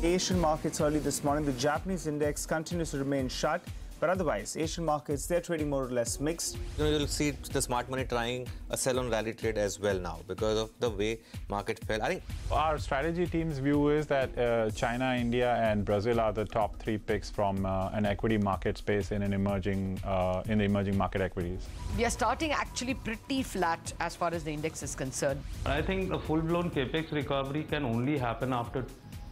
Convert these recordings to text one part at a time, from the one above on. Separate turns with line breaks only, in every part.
Asian markets early this morning, the Japanese index continues to remain shut. But otherwise, Asian markets, they're trading more or less mixed.
You'll see the smart money trying a sell on rally trade as well now because of the way market fell. I think
our strategy team's view is that China, India, and Brazil are the top three picks from an equity market space in the emerging market equities.
We are starting actually pretty flat as far as the index is concerned.
I think a full-blown capex recovery can only happen after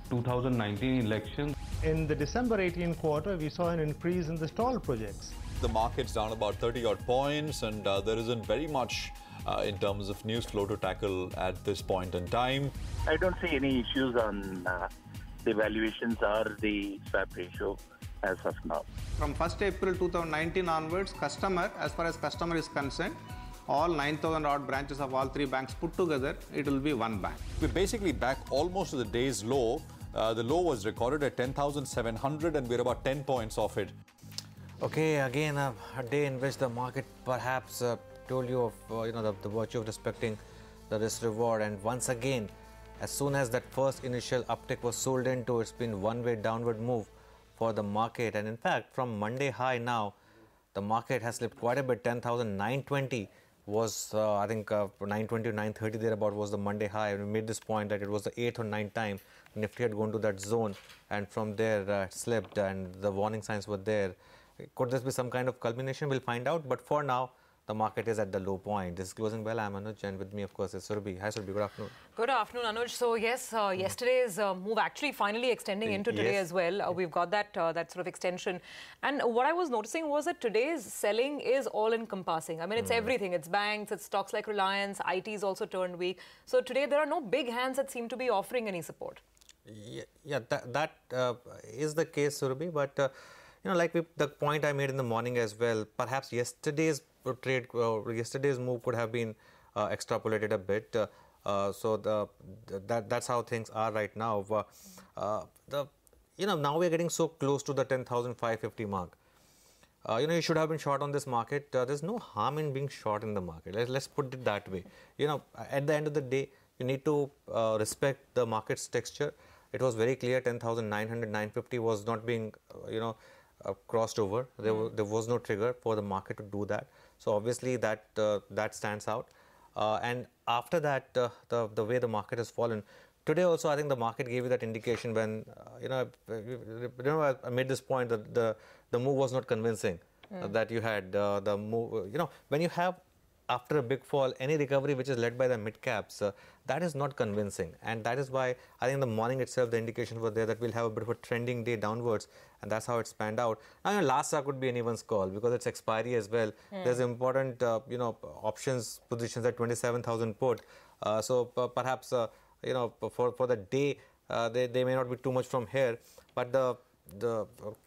2019 elections.
In the December 18 quarter, we saw an increase in the stalled projects.
The market's down about 30-odd points, and there isn't very much in terms of news flow to tackle at this point in time.
I don't see any issues on the valuations or the swap ratio as of now.
From 1st April 2019 onwards, as far as customer is concerned, all 9,000 odd branches of all three banks put together, it will be one bank.
We're basically back almost to the day's low. The low was recorded at 10,700 and we're about 10 points off it.
okay, again a day in which the market perhaps told you of the virtue of respecting the risk reward, and once again, as soon as that first initial uptick was sold into, it's been one-way downward move for the market. And in fact, from Monday high now, the market has slipped quite a bit. 10,920 was I think 920 or 930 thereabout was the Monday high. We made this point that it was the 8th or 9th time Nifty had gone to that zone, and from there it slipped, and the warning signs were there. Could this be some kind of culmination? We'll find out. But for now, the market is at the low point. This is Closing Bell. I'm Anuj, and with me, of course, is Surabhi. Hi, Surabhi. Good afternoon.
Good afternoon, Anuj. So, yes, yesterday's move actually finally extending into today as well. We've got that sort of extension. And what I was noticing was that today's selling is all-encompassing. I mean, it's everything. It's banks, it's stocks like Reliance, IT is also turned weak. So, today there are no big hands that seem to be offering any support.
Yeah, that is the case, Surabhi. But, like the point I made in the morning as well, perhaps yesterday's yesterday's move could have been extrapolated a bit. So that's how things are right now. Now we're getting so close to the 10,550 mark. You should have been short on this market. There's no harm in being short in the market. Let's put it that way. At the end of the day, you need to respect the market's texture. It was very clear 10,900, 950 was not being, crossed over. There was no trigger for the market to do that. So obviously that stands out. And after that, the way the market has fallen today, also I think the market gave you that indication when I made this point that the move was not convincing. That you had the move. When you have after a big fall, any recovery which is led by the mid caps, that is not convincing, and that is why I think in the morning itself the indications were there that we'll have a bit of a trending day downwards, and that's how it spanned out. Now, last hour could be anyone's call because it's expiry as well. There's important, options positions at 27,000 put. So perhaps, for the day, they may not be too much from here, but the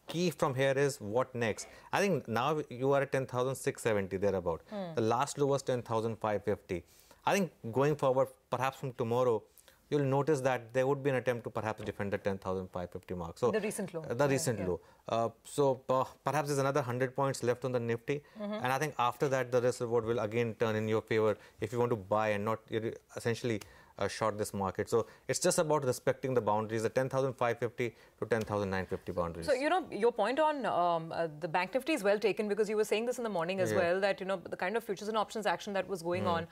key from here is what next. I think now you are at 10,670 thereabout. The last low was 10,550. I think going forward, perhaps from tomorrow, you'll notice that there would be an attempt to perhaps defend the 10,550 mark. So
the recent low.
The recent low. So perhaps there's another 100 points left on the Nifty. And I think after that, the risk reward will again turn in your favor if you want to buy and not essentially short this market. So it's just about respecting the boundaries, the 10,550 to 10,950 boundaries.
So, your point on the Bank Nifty is well taken, because you were saying this in the morning as well, that, the kind of futures and options action that was going on.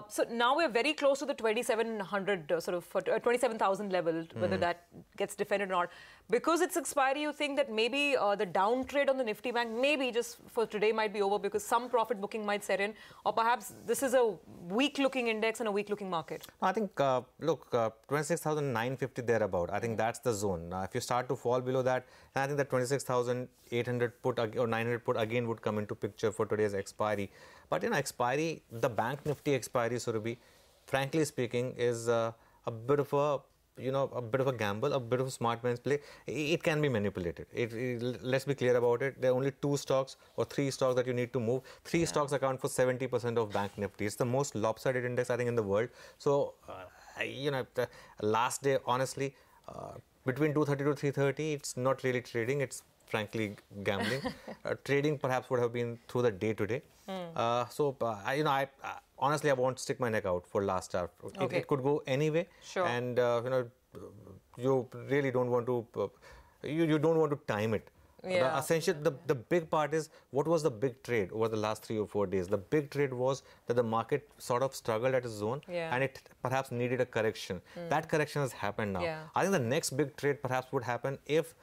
So now we're very close to the 2,700 27,000 level, whether that gets defended or not. Because it's expiry, you think that maybe the down trade on the Nifty Bank maybe just for today might be over because some profit booking might set in, or perhaps this is a weak-looking index and a weak-looking market?
I think, 26,950 thereabout. I think that's the zone. Now, if you start to fall below that, I think the 26,800 put or 900 put again would come into picture for today's expiry. But expiry, the Bank Nifty expiry, Surabhi, frankly speaking, is a bit of a gamble, a bit of a smart man's play. It can be manipulated. Let's be clear about it. There are only 2 stocks or 3 stocks that you need to move. 3 stocks account for 70% of Bank Nifty. It's the most lopsided index, I think, in the world. So, the last day, honestly, between 230 to 330, it's not really trading. It's frankly gambling. Trading perhaps would have been through the day today. Honestly, I won't stick my neck out for last hour. It could go anyway.
Sure.
And you really don't want to, you don't want to time it.
Yeah.
The big part is, what was the big trade over the last 3 or 4 days? The big trade was that the market sort of struggled at its zone, and it perhaps needed a correction. That correction has happened now.
Yeah.
I think the next big trade perhaps would happen if,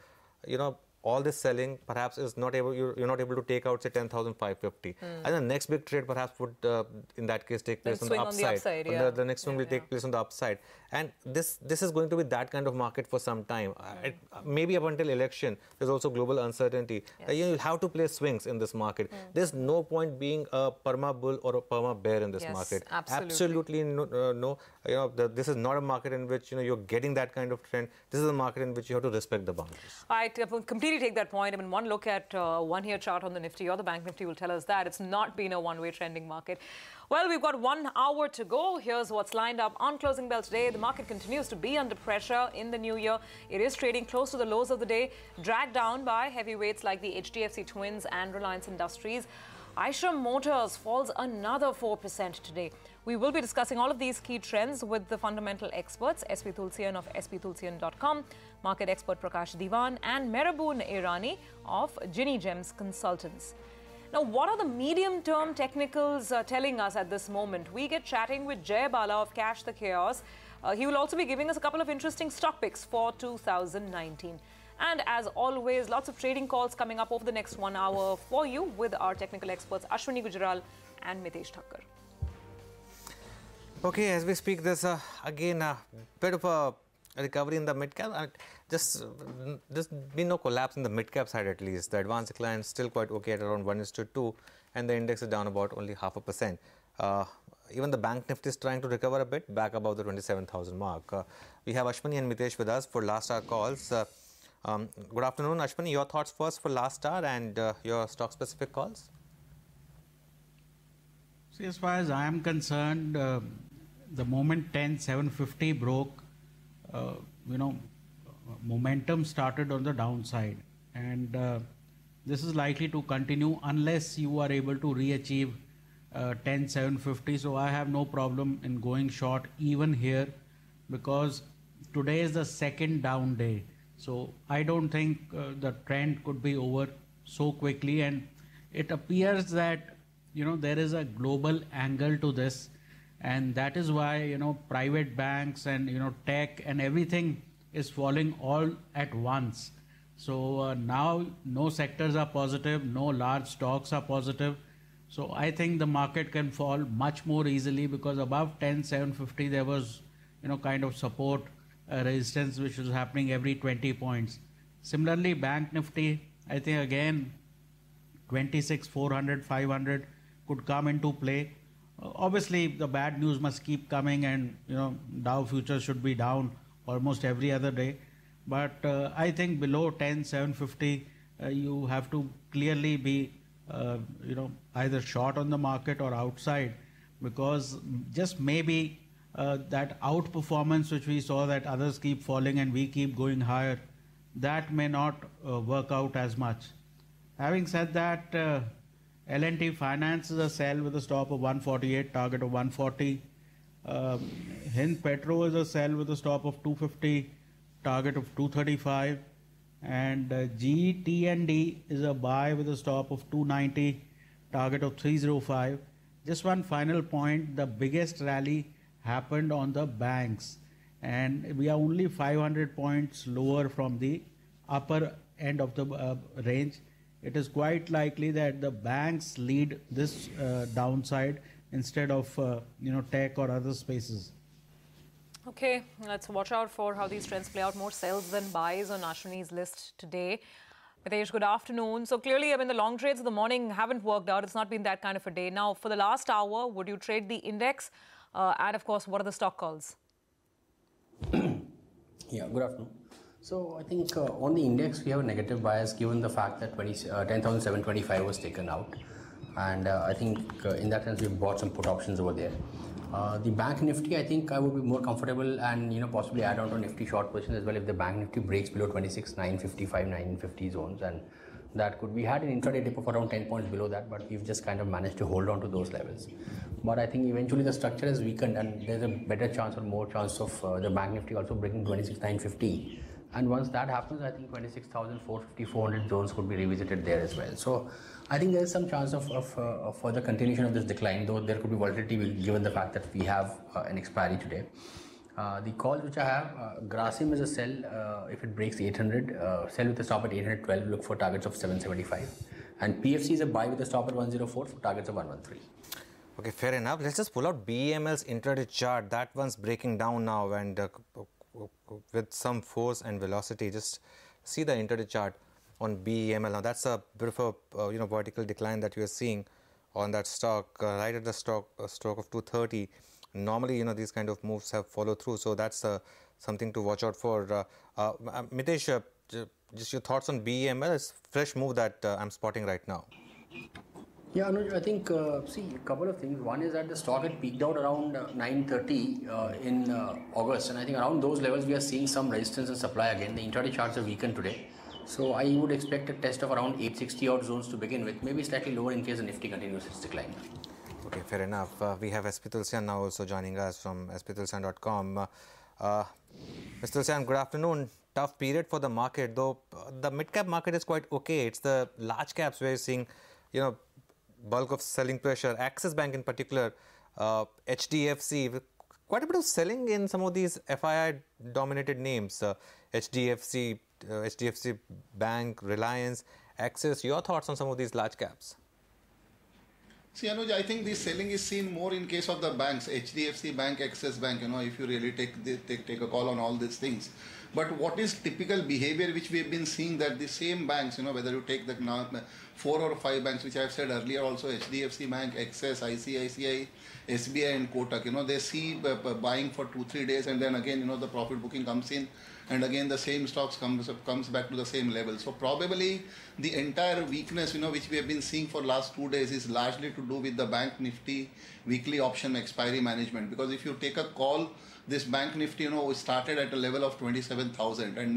all this selling perhaps is not able, you're not able to take out, say, 10,550. And the next big trade perhaps would, in that case, take place on the upside. The next one will take place on the upside. And this is going to be that kind of market for some time. Maybe up until election, there's also global uncertainty. You'll have to play swings in this market. There's no point being a perma bull or a perma bear in this market. Absolutely no. This is not a market in which you're getting that kind of trend. This is a market in which you have to respect the boundaries.
I completely take that point. I mean, one look at 1 year chart on the Nifty or the Bank Nifty will tell us that it's not been a one-way trending market. Well, we've got 1 hour to go. Here's what's lined up on closing bell today. The market continues to be under pressure in the new year. It is trading close to the lows of the day, dragged down by heavyweights like the HDFC Twins and Reliance Industries. Eicher Motors falls another 4% today. We will be discussing all of these key trends with the fundamental experts, SP Tulsian of sptulsian.com, market expert Prakash Diwan, and Mehraboon Irani of Ginny Gems Consultants. Now, what are the medium-term technicals telling us at this moment? We get chatting with Jay Bala of Cash the Chaos. He will also be giving us a couple of interesting stock picks for 2019. And as always, lots of trading calls coming up over the next 1 hour for you with our technical experts Ashwini Gujral and Mitesh Thakkar.
Okay, as we speak, there's again a bit of a recovery in the mid-cap. There's been no collapse in the mid-cap side at least. The advanced decline is still quite okay at around 1:2, and the index is down about only 0.5%. Even the Bank Nifty is trying to recover a bit, back above the 27,000 mark. We have Ashwini and Mitesh with us for last hour calls. Good afternoon, Ashwini. Your thoughts first for last hour and your stock-specific calls.
See, as far as I am concerned, the moment 10,750 broke, momentum started on the downside, and this is likely to continue unless you are able to re-achieve 10,750. So I have no problem in going short even here, because today is the second down day. So I don't think the trend could be over so quickly, and it appears that there is a global angle to this, and that is why private banks and tech and everything is falling all at once. So now no sectors are positive, no large stocks are positive. So I think the market can fall much more easily, because above 10,750 there was kind of support resistance which was happening every 20 points. Similarly, Bank Nifty, I think again 26,400, 500 could come into play. Obviously, the bad news must keep coming, and Dow futures should be down almost every other day. But I think below 10,750, you have to clearly be either short on the market or outside, because just maybe that outperformance which we saw, that others keep falling and we keep going higher, that may not work out as much. Having said that, L&T Finance is a sell with a stop of 148, target of 140. Hind Petro is a sell with a stop of 250, target of 235. And GTND is a buy with a stop of 290, target of 305. Just one final point, the biggest rally happened on the banks, and we are only 500 points lower from the upper end of the range. It is quite likely that the banks lead this downside instead of tech or other spaces.
Okay, let's watch out for how these trends play out. More sells than buys on Ashwini's list today. Mitesh, good afternoon. So clearly, the long trades of the morning haven't worked out. It's not been that kind of a day. Now, for the last hour, would you trade the index? And of course, what are the stock calls?
Yeah, good afternoon. So I think on the index, we have a negative bias given the fact that 10,725 was taken out. And I think in that sense, we've bought some put options over there. The Bank Nifty, I think I would be more comfortable and possibly add on to Nifty short position as well if the Bank Nifty breaks below 26,955, 950 zones and we had an intraday dip of around 10 points below that, but we've just kind of managed to hold on to those levels. But I think eventually the structure has weakened and there's a better chance or more chance of the Bank Nifty also breaking 26,950. And once that happens, I think 26,450, 400 zones could be revisited there as well. So I think there is some chance of further continuation of this decline, though there could be volatility given the fact that we have an expiry today. The calls which I have, Grasim is a sell if it breaks 800, sell with a stop at 812, look for targets of 775. And PFC is a buy with a stop at 104 for targets of 113.
Okay, fair enough. Let's just pull out BEML's intraday chart. That one's breaking down now and with some force and velocity. Just see the intraday chart on BEML. Now that's a bit of a vertical decline that you are seeing on that stock right at the stroke of 230. Normally, these kind of moves have followed through, so that's something to watch out for. Mitesh, just your thoughts on BEML? It's a fresh move that I'm spotting right now.
Yeah, Anuj, I think, see, a couple of things. One is that the stock had peaked out around 930 in August, and I think around those levels we are seeing some resistance and supply again. The intraday charts are weakened today. So I would expect a test of around 860 odd zones to begin with, maybe slightly lower in case the Nifty continues its decline.
Okay, fair enough. We have SP Tulsian now also joining us from sptulsian.com. Mr. Tulsian, good afternoon. Tough period for the market, though the mid-cap market is quite okay. It's the large caps where you're seeing, bulk of selling pressure. Axis Bank in particular, HDFC, quite a bit of selling in some of these FII-dominated names. HDFC Bank, Reliance, Axis. Your thoughts on some of these large caps?
See, Anuj, I think this selling is seen more in case of the banks, HDFC Bank, Axis Bank, if you really take a call on all these things. But what is typical behavior which we have been seeing that the same banks, whether you take the 4 or 5 banks, which I have said earlier also, HDFC Bank, Axis, ICICI, SBI and Kotak, they see buying for 2-3 days and then again, the profit booking comes in and again the same stocks comes back to the same level. So probably the entire weakness, which we have been seeing for last 2 days is largely to do with the Bank Nifty weekly option expiry management. Because if you take a call, this Bank Nifty, started at a level of 27,000 and,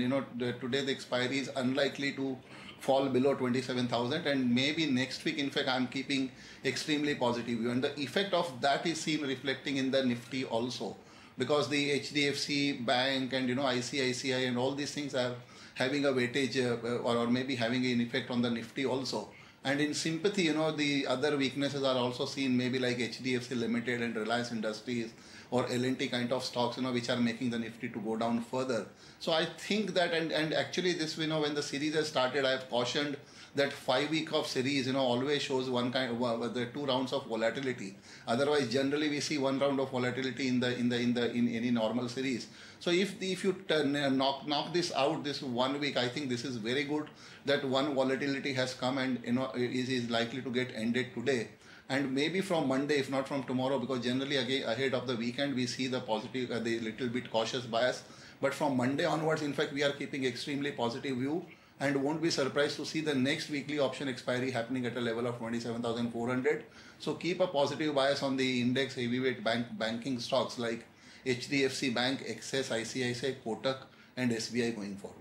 today the expiry is unlikely to fall below 27,000 and maybe next week, in fact, I'm keeping extremely positive view. And the effect of that is seen reflecting in the Nifty also. Because the HDFC Bank and, ICICI and all these things are having a weightage or maybe having an effect on the Nifty also. And in sympathy, the other weaknesses are also seen maybe like HDFC Limited and Reliance Industries or L&T kind of stocks, which are making the Nifty to go down further. So I think that, and actually this, when the series has started, I have cautioned that 5 week of series, always shows one kind of the 2 rounds of volatility. Otherwise, generally we see 1 round of volatility in any normal series. So if you knock this out this 1 week, I think this is very good that one volatility has come and is likely to get ended today. And maybe from Monday, if not from tomorrow, because generally again ahead of the weekend we see the positive, the little bit cautious bias. But from Monday onwards, in fact, we are keeping extremely positive view and won't be surprised to see the next weekly option expiry happening at a level of 27,400. So keep a positive bias on the index heavyweight banking stocks like HDFC Bank, Axis, ICICI, Kotak and SBI going forward.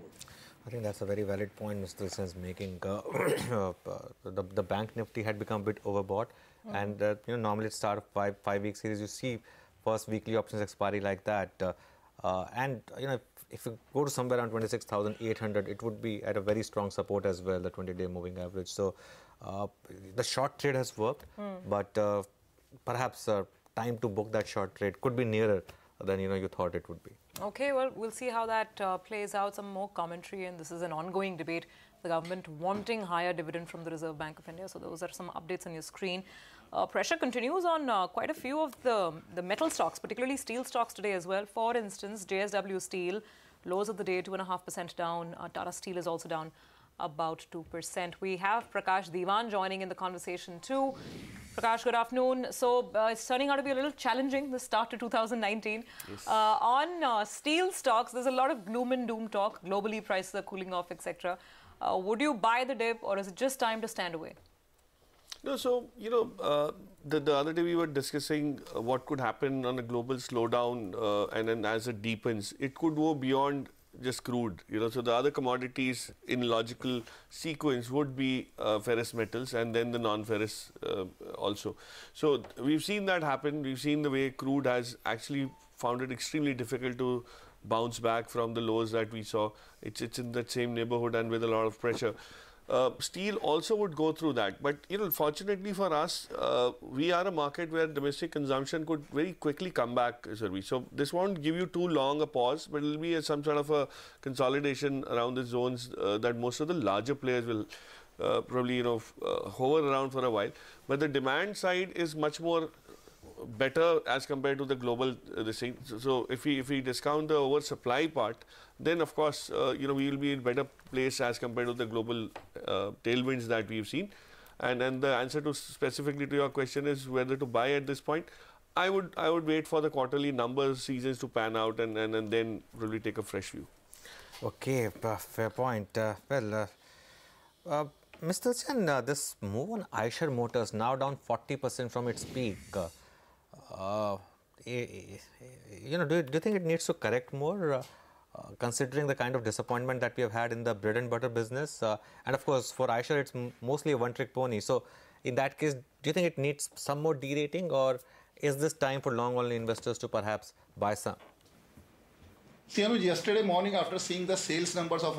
I think that's a very valid point Mr. Tulsian is making. The Bank Nifty had become a bit overbought and normally at start of 5 week series you see first weekly options expiry like that. And if you go to somewhere around 26,800, it would be at a very strong support as well, the 20-day moving average. So the short trade has worked, but perhaps time to book that short trade could be nearer than you thought it would be.
Okay, well, we'll see how that plays out. Some more commentary, and this is an ongoing debate. The government wanting higher dividend from the Reserve Bank of India. So those are some updates on your screen. Pressure continues on quite a few of the metal stocks, particularly steel stocks today as well. For instance, JSW Steel, lows of the day, 2.5% down. Tata Steel is also down about 2%. We have Prakash Diwan joining in the conversation too. Prakash, good afternoon. So it's turning out to be a little challenging, the start to 2019. Yes. On steel stocks, there's a lot of gloom and doom talk. Globally, prices are cooling off, etc. Would you buy the dip or is it just time to stand away?
No, so, the other day we were discussing what could happen on a global slowdown and then as it deepens, it could go beyond just crude. So the other commodities in logical sequence would be ferrous metals and then the non-ferrous also. So we've seen that happen. We've seen the way crude has actually found it extremely difficult to bounce back from the lows that we saw. It's in that same neighborhood and with a lot of pressure. Steel also would go through that, but fortunately for us, we are a market where domestic consumption could very quickly come back, Sarvi. So this won't give you too long a pause, but it will be some sort of a consolidation around the zones that most of the larger players will probably hover around for a while. But the demand side is much more better as compared to the global thing. So if we discount the oversupply part, then of course we will be in better place as compared to the global tailwinds that we've seen. And then the answer to specifically to your question is whether to buy at this point. I would wait for the quarterly numbers seasons to pan out and then probably take a fresh view.
Okay, fair point. Mr. Chen, this move on Eicher Motors now down 40% from its peak. Do you think it needs to correct more, considering the kind of disappointment that we have had in the bread and butter business? And of course, for Eicher, it's mostly a one-trick pony. So, in that case, do you think it needs some more derating, or is this time for long-only investors to perhaps buy some?
See, Anuj, yesterday morning, after seeing the sales numbers of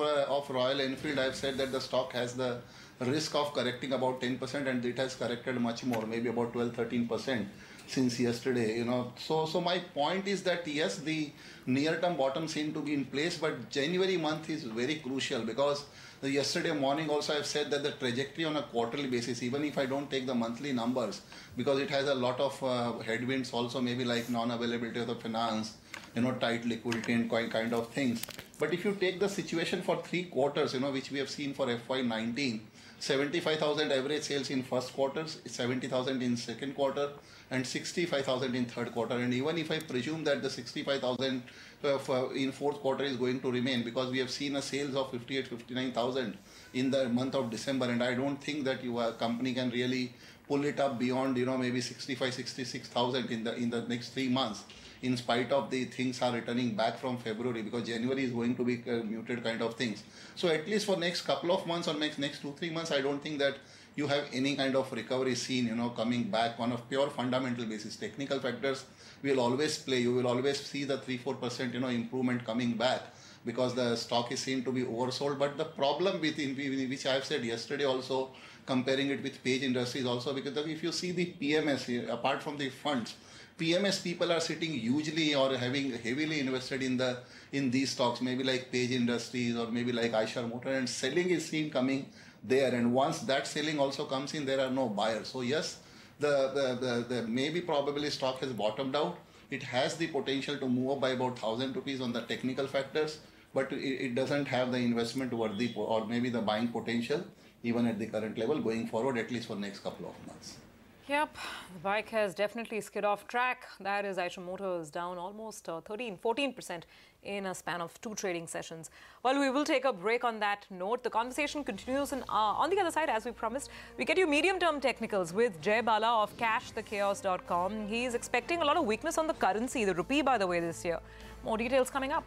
Royal Enfield, I have said that the stock has the risk of correcting about 10%, and it has corrected much more, maybe about 12-13%. Since yesterday, so my point is that yes, the near-term bottom seem to be in place, but January month is very crucial because yesterday morning also I've said that the trajectory on a quarterly basis, even if I don't take the monthly numbers, because it has a lot of headwinds also, maybe like non-availability of the finance, tight liquidity and kind of things. But if you take the situation for 3 quarters, which we have seen for FY19, 75,000 average sales in first quarter, 70,000 in second quarter, and 65,000 in third quarter. And even if I presume that the 65,000 in fourth quarter is going to remain, because we have seen a sales of 58-59,000 in the month of December, and I don't think that your company can really pull it up beyond maybe 65-66,000 in the next 3 months, in spite of the things are returning back from February, because January is going to be muted kind of things. So at least for next couple of months or next 2-3 months, I don't think that you have any kind of recovery seen, coming back on a pure fundamental basis. Technical factors will always play. You will always see the 3-4% improvement coming back, because the stock is seen to be oversold. But the problem with which I have said yesterday also, comparing it with Page Industries also, because if you see the PMS, apart from the funds, PMS people are sitting hugely or having heavily invested in these stocks, maybe like Page Industries or maybe like Eicher Motors, and selling is seen coming there. And once that selling also comes in, there are no buyers. So yes, the maybe probably stock has bottomed out. It has the potential to move up by about 1,000 rupees on the technical factors, but it doesn't have the investment worthy or maybe the buying potential even at the current level going forward, at least for next couple of months.
Yep, the bike has definitely skid off track. That is Eicher Motors down almost 14% in a span of 2 trading sessions. Well, we will take a break on that note. The conversation continues on the other side, as we promised. We get you medium-term technicals with Jay Bala of cashthechaos.com. He's expecting a lot of weakness on the currency, the rupee, by the way, this year. More details coming up.